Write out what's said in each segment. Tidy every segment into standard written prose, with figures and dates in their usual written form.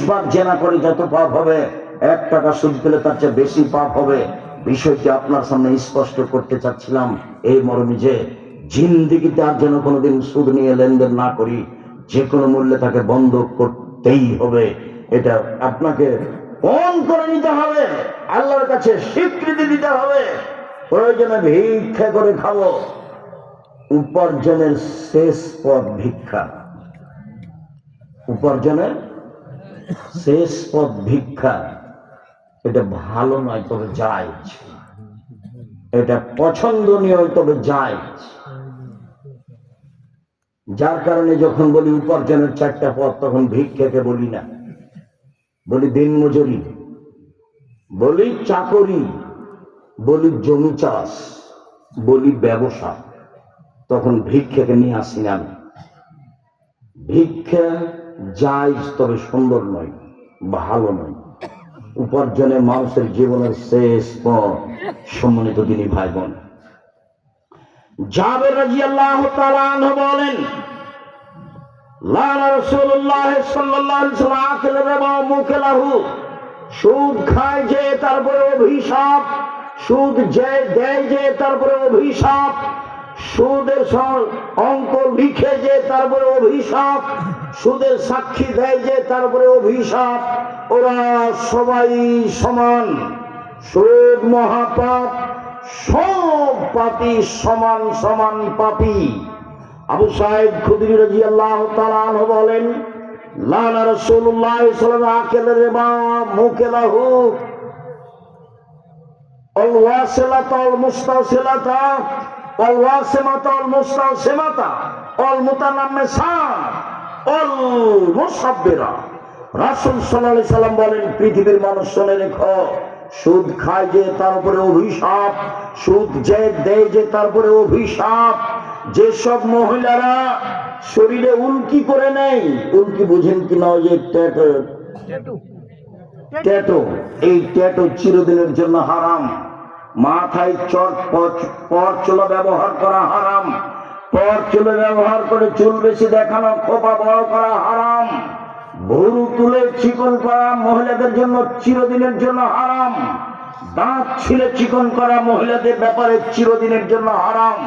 20 বার জেনা করে যত পাপ হবে, 1 টাকা সুদ পেলে তার চেয়ে বেশি পাপ হবে। বিষয়টি আপনার সামনে স্পষ্ট করতে চাচ্ছিলাম এই মর্মে যে জিন্দেগিতে আর যেন কোনোদিন সুদ নিয়ে লেনদেন না করি, যে কোনো মূল্যে তাকে বন্ধ করতেই হবে। এটা আপনাকে পণ করে নিতে হবে, আল্লাহর কাছে স্বীকৃতি দিতে হবে। প্রয়োজনে ভিক্ষা করে খাবো। উপার্জনের শেষ পথ ভিক্ষা, উপার্জনের শেষ পথ ভিক্ষা। এটা ভালো নয়, তবে জায়েজ। এটা পছন্দনীয়, তবে জায়েজ। যার কারণে যখন বলি উপার্জনের 4টা পথ, তখন ভিক্ষাকে বলি না, বলি দিনমজুরি, বলি চাকরি, বলি জমি চাষ, বলি ব্যবসা। তখন ভিক্ষাকে নিয়ে আসি না। ভিক্ষা জায়েজ, তবে সুন্দর নয়, ভালো নয়। উপার্জনে মানুষের জীবনের শেষ পথ। সম্মানিত দিনী ভাই বোন, জাবের রাদিয়াল্লাহু তাআলা আনহু বলেন, লানা রাসূলুল্লাহ সাল্লাল্লাহু আলাইহি ওয়াসাল্লাম আকিল রিবা মুকিলাহু। সুদ খায় যে তারপরে অভিশাপ, সুদ যে দেয় যে তারপরে অভিশাপ, সুদের অঙ্ক লিখে যে তারপরে অভিশাপ, সুদের সাক্ষী দেয় যে তারপরে অভিশাপ। ওরা সবাই সমান, সুদ মহাপাপ, সব পাপী সমান সমান পাপী। আবু সাঈদ খুদরি রাদিয়াল্লাহু তাআলা আনহু বলেন, লানা রাসূলুল্লাহ সাল্লাল্লাহু আলাইহি ওয়াসাল্লাম আকিল রিবা মুকিলাহু ওয়াল ওয়াসিলাতা ওয়াল মুস্তাওসিলাতা ওয়াল ওয়াসিমাতা ওয়াল মুস্তাওসিমাতা ওয়াল মুতানাম্মিসাত ওয়াল মুসাব্বিরা। রাসূল সাল্লাল্লাহু আলাইহি ওয়াসাল্লাম বলেন, পৃথিবীর মানুষ শুনে রেখো, সুদ খায় যে তার উপরে অভিশাপ, সুদ যে দেয় যে তার উপরে অভিশাপ। যেসব মহিলারা শরীরে উল্কি করে নেয়, উল্কি বুঝেন কিনা, ওই যে ট্যাটু, এই ট্যাটু চিরদিনের জন্য হারাম। মাথায় পরচুলা ব্যবহার করা হারাম, পরচুলা ব্যবহার করে চুল বেশি দেখানো, খোপা বড় করা হারাম। ভুরু তুলে চিকন করা মহিলাদের জন্য চিরদিনের জন্য হারাম। দাঁত ছিলে চিকন করা মহিলাদের ব্যাপারে চিরদিনের জন্য হারাম।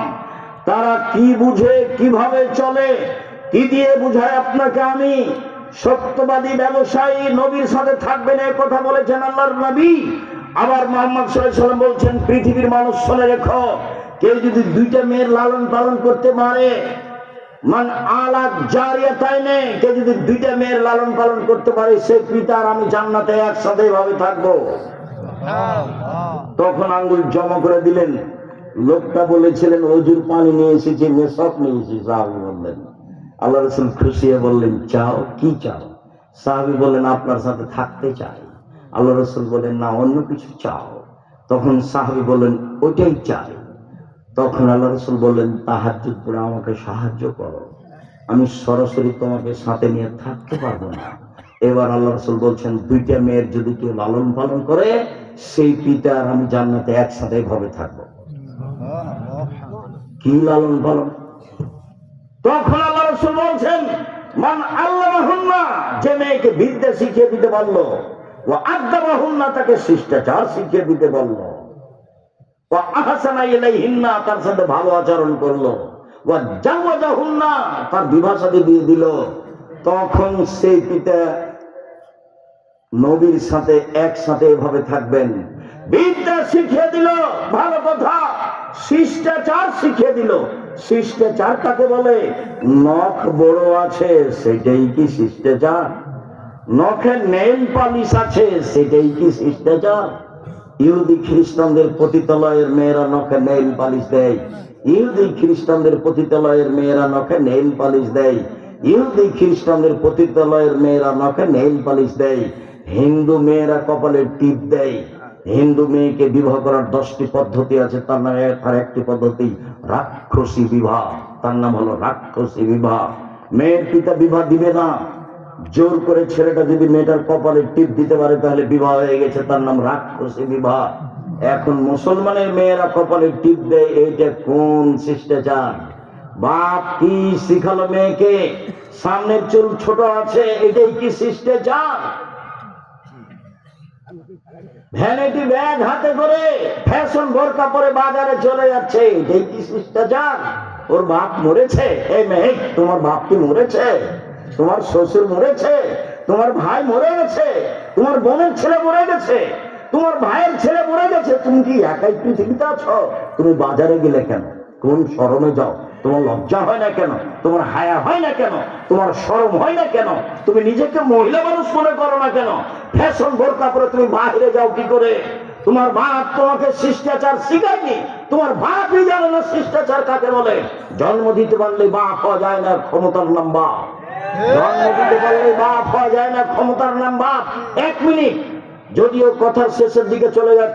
তারা কি বুঝে, কিভাবে চলে, কি দিয়ে বুঝায় আপনাকে আমি? সত্যবাদী ব্যবসায়ী নবীর সাথে থাকবেন, এই কথা বলেছেন আল্লাহর নবী। আবার মুহাম্মদ সাল্লাল্লাহু আলাইহি ওয়াসাল্লাম বলছেন, পৃথিবীর মানুষ শুনে রেখো, কেউ যদি 2টা মেয়ের লালন পালন করতে পারে, মান আলাক জারিয়াতাইনে, কেউ যদি 2টা মেয়ের লালন পালন করতে পারে, সে পিতা আর আমি জান্নাতে একসাথে ভাবে থাকবো। তখন আঙ্গুল জমা করে দিলেন। লোকটা বলেছিলেন, ওজুর পানি নিয়ে এসেছি, মেসক নিয়ে এসেছি। সাহাবী বললেন, আল্লাহ রাসূল খুশি হয়ে বললেন, চাও, কি চাও? সাহাবী বললেন, আপনার সাথে থাকতে চাই। আল্লাহ রাসূল বললেন, না, অন্য কিছু চাও? তখন সাহাবী বললেন, ওইটাই চাই। তখন আল্লাহ রাসূল বললেন, তাহাজ্জুদ পড়ে আমাকে সাহায্য করো, আমি সরাসরি তোমাকে সাথে নিয়ে থাকতে পারবো না। এবার আল্লাহ রাসূল বলছেন, 2টা মেয়ের যদি কেউ লালন পালন করে, সেই পিতা আর আমি জান্নাতে একসাথে ভাবে থাকবো। কি লালন পালন? তখন আল্লাহ রাসূল বলছেন, মান আল্লামাহুন্না, যে মেয়েকে বিদ্যা শিখিয়ে দিতে পারলো, ওয়া আদাবাহুন্না, তাকে শিষ্টাচার শিখিয়ে দিতে পারলো, ওয়া আহসানা ইলাইহিন্না, তার সাথে ভালো আচরণ করলো, ওয়া জাওয়াজাহুন্না, তার বিবাহ শাদী দিয়ে দিল। তখন সেই পিতা নবীর সাথে একসাথে এভাবে থাকবেন। বিদ্যা শিখিয়ে দিল, ভালো কথা, শিষ্টাচার শিখিয়ে দিল। শিষ্টাচার কাকে বলে? নখ বড় আছে সেটাই কি শিষ্টাচার? নখে নেইল পালিশ আছে সেটাই কি শিষ্টাচার? ইহুদি খ্রিস্টানদের পতিতালয়ের মেয়েরা নখে নেইল পালিশ দেয়, ইহুদি খ্রিস্টানদের পতিতালয়ের মেয়েরা নখে নেইল পালিশ দেয়, ইহুদি খ্রিস্টানদের পতিতালয়ের মেয়েরা নখে নেইল পালিশ দেয়। হিন্দু মেয়েরা কপালে টিপ দেয়। হিন্দু মেয়েকে বিবাহ করার 10টি পদ্ধতি আছে, তার নামে আর একটি পদ্ধতি রাক্ষসী বিবাহ। তার নাম হলো রাক্ষসী বিবাহ। মেয়ের পিতা বিবাহ দিবে না, জোর করে ছেলেটা যদি মেয়েটার কপালে টিপ দিতে পারে তাহলে বিবাহ হয়ে গেছে, তার নাম রাক্ষসী বিবাহ। এখন মুসলমানের মেয়েরা কপালে টিপ দেয়, এইটা কোন শিষ্টাচার? বাপ কি শিখালো মেয়েকে? সামনের চুল ছোট আছে, এটাই কি শিষ্টাচার? ভ্যানিটি ব্যাগ হাতে করে ফ্যাশন বোরকা পরে বাজারে চলে যাচ্ছে, এটাই কি শিষ্টাচার? ওর বাপ মরেছে? এই মেয়ে, তোমার বাপ কি মরেছে? তোমার শ্বশুর মরেছে? তোমার ভাই মরে গেছে? তোমার বোনের ছেলে মরে গেছে? তোমার ভাইয়ের ছেলে মরে গেছে? তুমি কি একাই পৃথিবীতে আছো? তুমি বাজারে গেলে কেন? কোন শরমে যাও? তোমার লজ্জা হয় না কেন? তোমার হায়া হয় না কেন? তোমার শরম হয় না কেন? তুমি নিজেকে মহিলা মানুষ মনে করো না কেন? ফ্যাশন বোরকা পরে তুমি বাহিরে যাও কি করে? তোমার বাপ তোমাকে শিষ্টাচার শিখায়নি। তোমার বাপই জানে না শিষ্টাচার কাকে বলে। জন্ম দিতে পারলে বাপ হওয়া যায় না, ক্ষমতার নাম বাপ। জন্ম দিতে পারলে বাপ হওয়া যায় না, ক্ষমতার নাম বাপ। এক মিনিট, যদিও কথার শেষের দিকে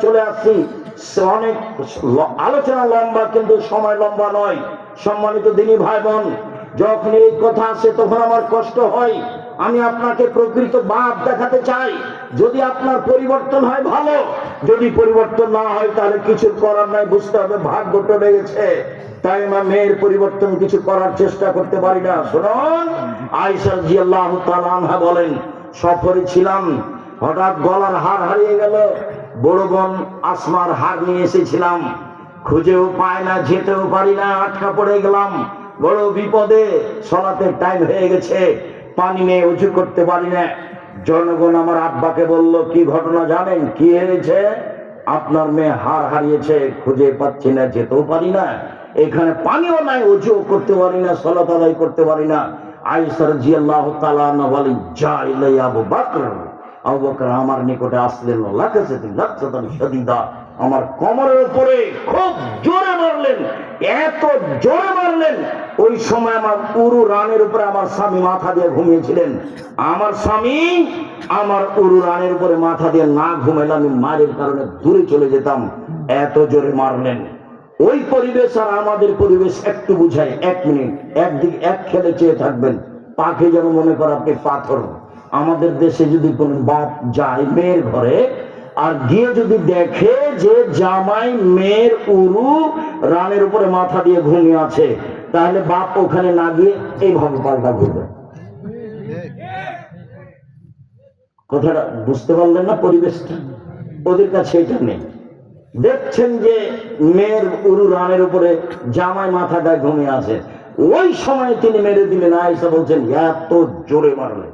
চলে আসছি, অনেক আলোচনা লম্বা, কিন্তু সময় লম্বা নয়। সম্মানিত দিনী ভাই বোন, যখন এই কথা আসে তখন আমার কষ্ট হয়। আমি আপনাকে প্রকৃত বাপ দেখাতে চাই। যদি আপনার পরিবর্তন হয় ভালো, যদি পরিবর্তন না হয় তাহলে কিছু করার নাই, বুঝতে হবে ভাগ্য টলে গেছে। তাই আমরা মেয়ের পরিবর্তন কিছু করার চেষ্টা করতে পারি না। শুনুন, আয়েশা রাদিয়াল্লাহু তাআলা আনহা বলেন, সফরে ছিলাম, হঠাৎ গলার হার হারিয়ে গেল। বড় বোন আসমার হার নিয়ে এসেছিলাম, খুঁজেও পায় না, যেতেও পারি না, আটকা পড়ে গেলাম, বড় বিপদে। সলাতের টাইম হয়ে গেছে, পানি নিয়ে উঁচু করতে পারি না। জনগণ আমার আব্বাকে বলল, কি ঘটনা জানেন? কি হয়েছে? আপনার মেয়ে হার হারিয়েছে, খুঁজে পাচ্ছি না, যেতেও পারি না, এখানে পানিও নাই, উঁচুও করতে পারি না, সলাত আদায় করতে পারি না। আয়েশা রাদিয়াল্লাহু তাআলা আনহা বলেন, যা ইলাইয়া আবু বকর। আবু বকর আমার নিকটে আসলেন, আমার কোমরের উপরে খুব জোরে মারলেন, এত জোরে মারলেন। ওই সময় আমার উরু রানের উপরে আমার স্বামী মাথা দিয়ে ঘুমিয়েছিলেন। আমার স্বামী আমার উরু রানের উপরে মাথা দিয়ে না ঘুমাইলে আমি মারের কারণে দূরে চলে যেতাম, এত জোরে মারলেন। ওই পরিবেশ আর আমাদের পরিবেশ একটু বুঝায়। এক মিনিট, একদিকে এক খেলে চেয়ে থাকবেন, পাখি যেন মনে করে আপনি পাথর। আমাদের দেশে যদি কোন বাপ যায় মেয়ের ঘরে, আর গিয়ে যদি দেখে যে জামাই মেয়ের উরু রানের উপরে মাথা দিয়ে ঘুমিয়ে আছে, তাহলে বাপ ওখানে না গিয়ে এইভাবে পাল্টা ঘুরবে। কথাটা বুঝতে পারলেন না? পরিবেশটা ওদের কাছে এটা নেই। দেখছেন যে মেয়ের উরু রানের উপরে জামাই মাথাটায় ঘুমিয়ে আছে, ওই সময় তিনি মেরে দিলেন। আয়েশা বলছেন, এত জোরে মারলেন,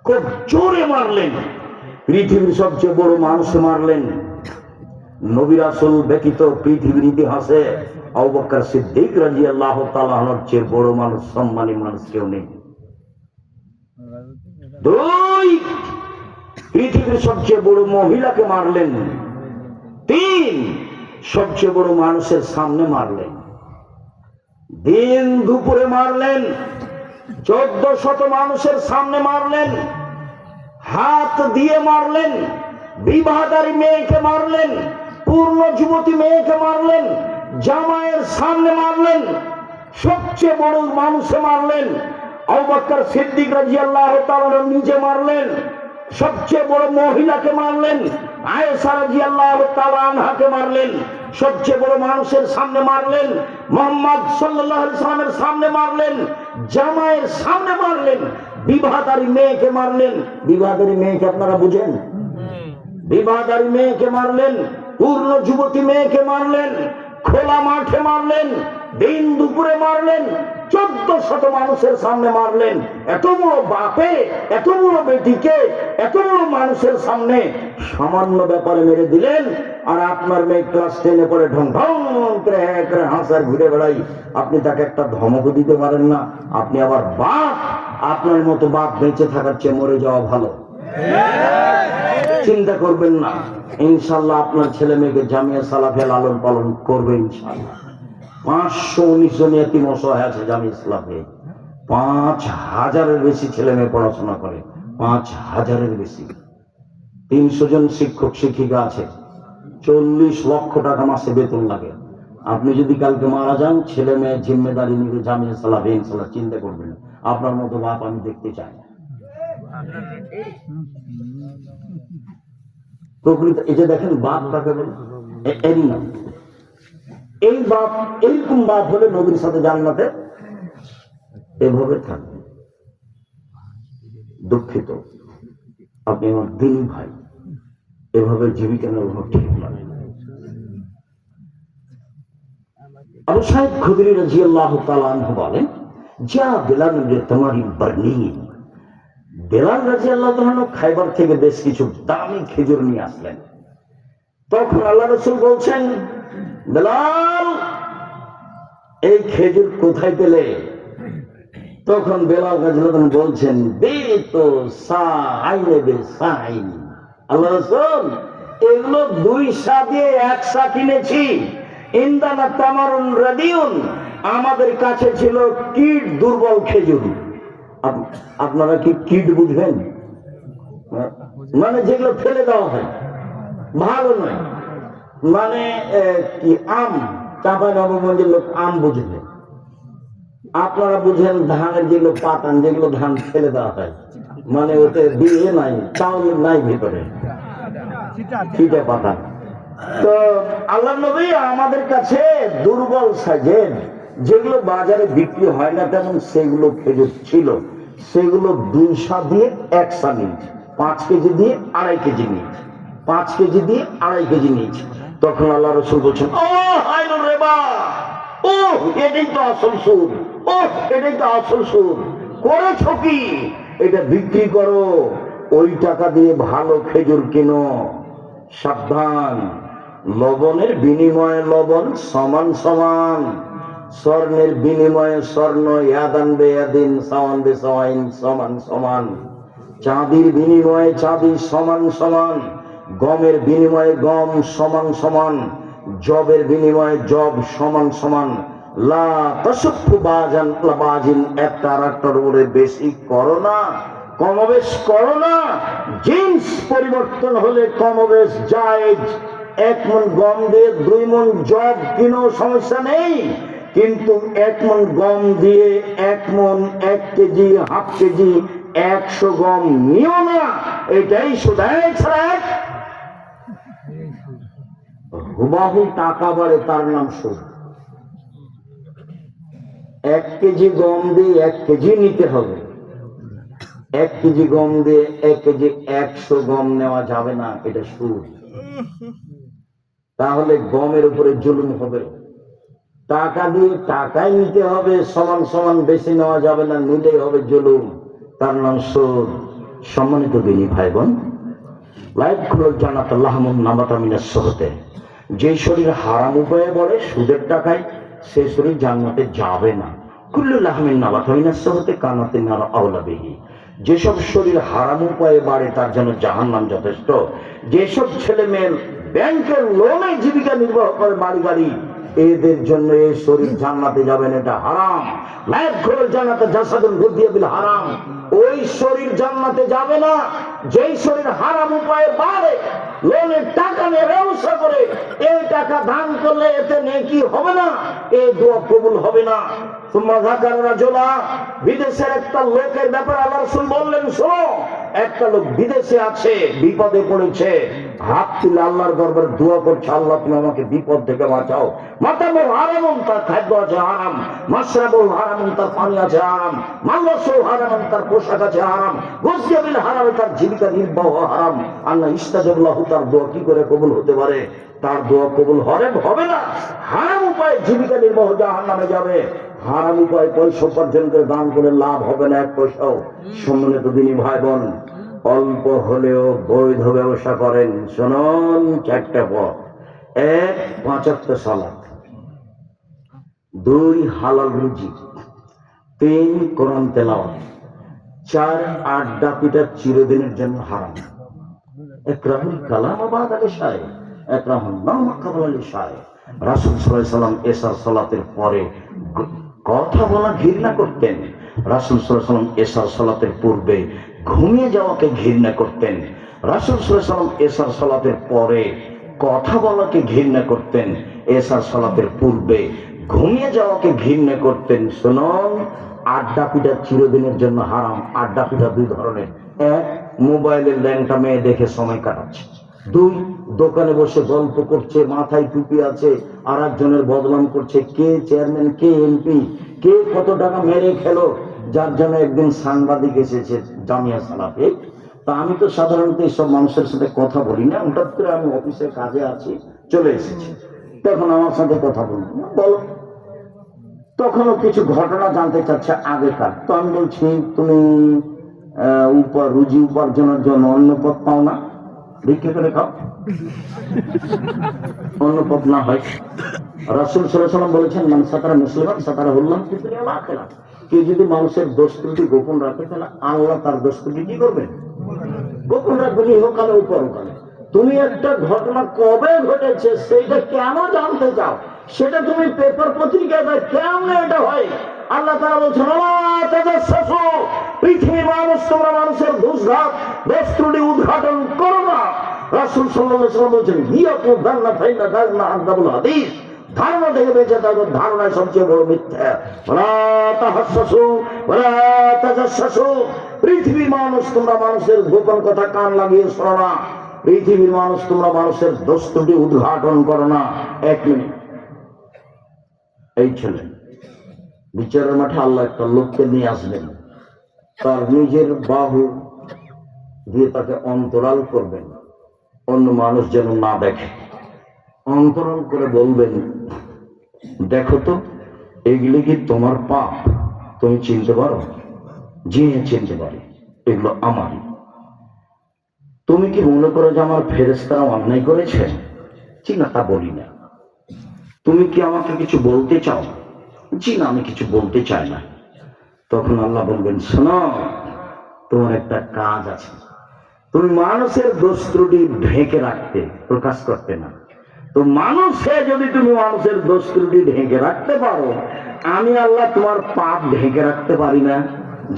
খুব জোরে মারলেন, পৃথিবীর সবচেয়ে বড় মানুষ মারলেন। নবী রাসূল ব্যতীত পৃথিবীর ইতিহাসে আবু বকর সিদ্দিক রাদিয়াল্লাহু তাআলা আনহুর চেয়ে বড় মানুষ, সম্মানী মানুষ কেউ নেই। দুই, পৃথিবীর সবচেয়ে বড় মহিলাকে মারলেন। তিন, সবচেয়ে বড় মানুষের সামনে মারলেন, দিন দুপুরে মারলেন, 1400 মানুষের সামনে মারলেন, হাত দিয়ে মারলেন, বিবাহদারী মেয়েকে মারলেন, পূর্ণ যুবতী মেয়েকে মারলেন, জামাইয়ের সামনে মারলেন, সবচেয়ে বড় মানুষে মারলেন। আবু বকর সিদ্দিক রাদিয়াল্লাহু তাআলা নিজে মারলেন, সবচেয়ে বড় মহিলাকে মারলেন, আয়েশা রাদিয়াল্লাহু তাআলা আনহাকে মারলেন, সবচেয়ে বড় মানুষের সামনে মারলেন, মুহাম্মদ সাল্লাল্লাহু আলাইহি ওয়াসাল্লামের সামনে মারলেন, জামাইয়ের সামনে মারলেন, বিবাহদারী মেয়েকে মারলেন। বিবাহদারী মেয়েকে আপনারা বুঝেন? বিবাহদারী মেয়েকে মারলেন, পূর্ণ যুবতী মেয়েকে মারলেন, খোলা মাঠে মারলেন, দিন দুপুরে মারলেন, 1400 মানুষের সামনে মারলেন। এত বড় বাপে এত বড় বেটিকে এত বড় মানুষের সামনে সামান্য ব্যাপারে মেরে দিলেন। আর আপনার মেয়ে ক্লাস 10-এ পড়ে ঢং ঢং করে হাসার ঘুরে বেড়াই, আপনি তাকে একটা ধমকও দিতে পারেন না। আপনি আবার বাপ, আপনার মতো বাপ বেঁচে থাকার চেয়ে মরে যাওয়া ভালো। চিন্তা করবেন না, ইনশাল্লাহ আপনার ছেলে মেয়েকে জামিয়া সালাফিয়া লালন পালন করবে ইনশাল্লাহ। 519 জন এতিম অসহায় আছে জামিয়া সালাফিয়া, 5000-এর বেশি ছেলে মেয়ে পড়াশোনা করে, 5000-এর বেশি। 300 জন শিক্ষক শিক্ষিকা আছে, 40 লক্ষ টাকা মাসে বেতন লাগে। আপনি যদি কালকে মারা যান, ছেলে মেয়ে জিম্মেদারি নিয়ে জামিয়া সালাফিয়া ইনশাল্লাহ, চিন্তা করবেন না। আপনার মতো বাপ আমি দেখতে চাই না। প্রকৃত এই যে দেখেন বাপ কাকে বলে, এরই নাম। এই বাপ, এইরকম বাপ হলে নবীর সাথে জান্নাতে এভাবে থাকবে। দুঃখিত, আপনি আমার দিন ভাই, এভাবে জীবিকা নির্বাহ ঠিক নয়। আবু সাইদ খুদরি রাদিয়াল্লাহু তাআলা আনহু বলেন, যা বেলাল তোমারি বরনি, বেলাল রাদিয়াল্লাহু তাআলা খায়বার থেকে বেশ কিছু দামি খেজুর নিয়ে আসলেন। তখন আল্লাহ রাসূল বলছেন, বেলাল এই খেজুর কোথায় পেলে? তখন বেলাল রাদিয়াল্লাহু তাআলা বলছেন, বেতো সাইনে বে সাইন, আল্লাহ রাসূল এগুলো দুই সা দিয়ে এক সা কিনেছি। ইন্দানা তামারুন রাদিউন, আমাদের কাছে ছিল কীট দুর্বল খেজুর। আপনারা কি কীট বুঝবেন? মানে যেগুলো ফেলে দেওয়া হয়, ভালো নয়। মানে কি আম, চাঁপা নবগঞ্জের লোক আম বুঝবে, আপনারা বুঝেন ধানের যেগুলো পাতান, যেগুলো ধান ফেলে দেওয়া হয়, মানে ওতে দিয়ে নাই, চাউল নাই ভিতরে, চিটা পাতা। তো আল্লাহ নবী আমাদের কাছে দুর্বল সাইজের, যেগুলো বাজারে বিক্রি হয় না তেমন, সেগুলো খেজুর ছিল। সেগুলো 2 সা দিয়ে 1 সা নিয়েছি, 5 কেজি দিয়ে 2.5 কেজি নিয়েছি, 5 কেজি দিয়ে 2.5 কেজি নিয়েছি। তখন আল্লাহ রাসূল বলছেন, ও হাইনুর রেবা, ও এটাই তো আসল সুদ, ও এটাই তো আসল সুদ। করেছো কি? এটা বিক্রি করো, ওই টাকা দিয়ে ভালো খেজুর কিনো। সাবধান, লবণের বিনিময়ে লবণ সমান সমান, স্বর্ণের বিনিময়ে স্বর্ণ, ইয়াদান বেয়াদিন সাওয়ান বেসাওয়াইন, সমান সমান। চাঁদির বিনিময়ে চাঁদি সমান সমান, গমের বিনিময়ে গম সমান সমান, জবের বিনিময়ে জব সমান সমান। লা তাসুফু বাজান লাবাজিন, একটা আর একটার উপরে বেশি করো না, কমবেশ করো না। জিন্স পরিবর্তন হলে কমবেশ জায়েজ। 1 মণ গম দিয়ে 2 মণ জব কিনো, সমস্যা নেই, কিন্তু 1 মণ গম দিয়ে 1 মণ, 1 কেজি, হাফ কেজি, 100 গম নিও না। এটাই সুদায় ছাড়া হুবাহু টাকা বাড়ে, তার নাম সুদ। 1 কেজি গম দিয়ে 1 কেজি নিতে হবে, 1 কেজি গম দিয়ে 1 কেজি 100 গম নেওয়া যাবে না, এটা সুদ। তাহলে গমের উপরে জুলুম হবে। টাকা দিয়ে টাকাই নিতে হবে, সমান সমান বেশি নেওয়া যাবে না, নিলেই হবে জুলুম, তার নাম সুদ। সম্মানিত দিনী ভাই বোন, লাইফ খুলো জানাত লাহমুন নাবাতা মিনাস সুহতে, যে শরীর হারাম উপায়ে বড়ে সুদের টাকায়, সে শরীর জান্নাতে যাবে না। কুল্লু লাহমিন নাবাতা মিনাস সুহতে কানাতিন নার আওলা বিহি, যেসব শরীর হারাম উপায়ে বাড়ে তার জন্য জাহান্নাম যথেষ্ট। যেসব ছেলে মেয়ে ব্যাংকের লোনে জীবিকা নির্বাহ করে, বাড়ি গাড়ি, এদের জন্য এই শরীর জান্নাতে যাবেন, এটা হারাম। লাইফ খুলো জান্নাতে জাসাদুন গুদিয়া বিল হারাম, ওই শরীর জান্নাতে যাবে না যেই শরীর হারাম উপায়ে বাড়ে, লোনের টাকা নিয়ে ব্যবসা করে, এই টাকা দান করলে এতে নেকি হবে না, এই দোয়া কবুল হবে না। তোমরা যাকাররা জোলা, বিদেশের একটা লোকের ব্যাপারে আল্লাহ রাসূল বললেন, শোনো, একটা লোক বিদেশে আছে, বিপদে পড়েছে, হাত তুলে আল্লাহর দরবারে দোয়া করছে, আল্লাহ তুমি আমাকে বিপদ থেকে বাঁচাও। মাতামুল হারাম, তার খাদ্য আছে হারাম, মাশরাবুল হারাম, তার পানি আছে হারাম, মালবাসুল হারাম, তার পোশাক আছে হারাম, গুযিয়া বিল হারাম, তার জীবিকা নির্বাহ হারাম। আল্লাহ ইস্তাজাবুল্লাহু, তার দোয়া কি করে কবুল হতে পারে? তার দোয়া কবুল হবে না। হারাম উপায়ে জীবিকা নির্বাহ জাহান্নামে যাবে, হারাম উপায়ে পয়সা উপার্জন করে দান করে লাভ হবে না 1 পয়সাও। সম্মানিত দিনী ভাই বোন, অল্প হলেও বৈধ ব্যবসা করেন, শুনুন 4টা পথ। 1 5 ওয়াক্ত সালাত, 2 হালাল রুজি, 3 কোরআন তেলাওয়াত, 4 আড্ডা পিটা চিরদিনের জন্য হারাম। ইকরাহুল কালাম বাদাল ইশায়, ইকরাহুন নাম ক্বাবলাল ইশায়। রাসূল সাল্লাল্লাহু আলাইহি সাল্লাম এশার সালাতের পরে কথা বলা ঘৃণা করতেন। রাসূল সাল্লাল্লাহু আলাইহি সাল্লাম এশার সালাতের পূর্বে ঘুমিয়ে যাওয়াকে ঘৃণা করতেন। রাসূল সাল্লাল্লাহু আলাইহি সাল্লাম এশার সালাতের পরে কথা বলাকে ঘৃণা করতেন, এশার সালাতের পূর্বে ঘুমিয়ে যাওয়াকে ঘৃণা করতেন। শুনুন, আড্ডা পিটা চিরদিনের জন্য হারাম। আড্ডা পিটা 2 ধরনের। 1, মোবাইলের ল্যাংটা মেয়ে দেখে সময় কাটাচ্ছে, দুই, দোকানে বসে গল্প করছে, মাথায় টুপি আছে, আর একজনের বদনাম করছে, কে চেয়ারম্যান, কে এমপি, কে কত টাকা মেরে খেলো, যার জন্য একদিন সাংবাদিক এসেছে জামিয়া সালাফে। তা আমি তো সাধারণত এইসব মানুষের সাথে কথা বলি না, হঠাৎ করে আমি অফিসে কাজে আছি, চলে এসেছি, তখন আমার সাথে কথা বলবো না, বলো। তখনও কিছু ঘটনা জানতে চাচ্ছে আগেকার। তো আমি বলছি, তুমি রুজি উপার্জনের জন্য অন্য পথ পাও না, ভিক্ষা করে খাও, অন্য পথ না হয়। রাসূল সাল্লাল্লাহু আলাইহি ওয়াসাল্লাম বলেছেন, মান সাতারা মুসলিমান সাতারা আল্লাহু ফিদ দুনিয়া ওয়াল আখিরাহ। কেউ যদি মানুষের দোষ ত্রুটি গোপন রাখে, তাহলে আল্লাহ তার দোষ ত্রুটি কি করবেন? গোপন রাখবেন, ইহকালে ও পরকালে। তুমি একটা ঘটনা কবে ঘটেছে সেইটা কেন জানতে চাও, সেটা তুমি পেপার পত্রিকায় দেয়, কেমন এটা হয়? আল্লাহ তাআলা বলছেন, পৃথিবীর মানুষ, তোমরা মানুষের দোষঘাত দোষ ত্রুটি উদ্ঘাটন করো না। রাসূল সাল্লাল্লাহু আলাইহি ওয়াসাল্লাম বলছেন, হিয়াতু দান্না ফাইনা দান্না আদাবুল হাদিস, ধারণা থেকে বেঁচে থাকো, ধারণায় সবচেয়ে বড় মিথ্যা। ওয়ালা তাহাসসু ওয়ালা তাজাসসু, পৃথিবীর মানুষ, তোমরা মানুষের গোপন কথা কান লাগিয়ে শোনো না। পৃথিবীর মানুষ, তোমরা মানুষের দোষ ত্রুটি উদ্ঘাটন করো না। এক মিনিট, এই ছেলে বিচারের মাঠে আল্লাহ একটা লোককে নিয়ে আসবেন, তার নিজের বাহু দিয়ে তাকে অন্তরাল করবেন, অন্য মানুষ যেন না দেখে। অন্তরাল করে বলবেন, দেখো তো এগুলি কি তোমার পাপ, তুমি চিনতে পারো? জি চিনতে পারি, এগুলো আমারই। তুমি কি মনে করো যে আমার ফেরেশতারা অন্যায় করেছে? জি না, তা বলি না। তুমি কি আমাকে কিছু বলতে চাও? জি না, আমি কিছু বলতে চাই না। তখন আল্লাহ বলবেন, শোনো, তোমার একটা কাজ আছে, তুমি মানুষের দোষ ত্রুটি ঢেকে রাখতে, প্রকাশ করতে না। তো মানুষে যদি তুমি মানুষের দোষ ত্রুটি ঢেকে রাখতে পারো, আমি আল্লাহ তোমার পাপ ঢেকে রাখতে পারি না?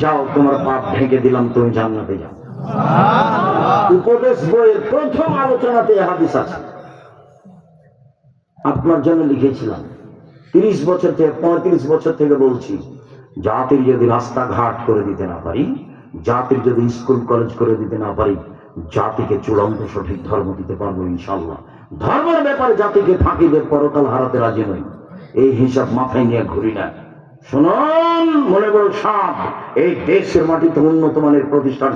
যাও, তোমার পাপ ঢেকে দিলাম, তুমি জান্নাতে যাও। উপদেশ বইয়ের প্রথম আলোচনাতে হাদিস আছে, আপনার জন্য লিখেছিলাম। 30 বছর থেকে 35 বছর থেকে বলছি, জাতির যদি রাস্তাঘাট করে দিতে না পারি, জাতির যদি স্কুল কলেজ করে দিতে না পারি, জাতিকে চূড়ান্ত সঠিক ধর্ম দিতে পারবো ইনশাল্লাহ। ধর্মের ব্যাপারে জাতিকে ফাঁকি দিয়ে পরকাল হারাতে রাজি নই, এই হিসাব মাথায় নিয়ে ঘুরি না। শুনুন, মনে বড় সাপ, এই দেশের মাটিতে উন্নত মানের প্রতিষ্ঠান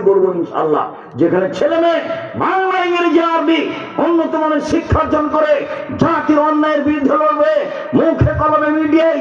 বলবো ইনশাল্লাহ, যেখানে ছেলে মেয়ে বাংলা, ইংরেজি, আরবি উন্নত মানের শিক্ষা অর্জন করে জাতির অন্যায়ের বিরুদ্ধে লড়বে, মুখে কলমে মিডিয়ায়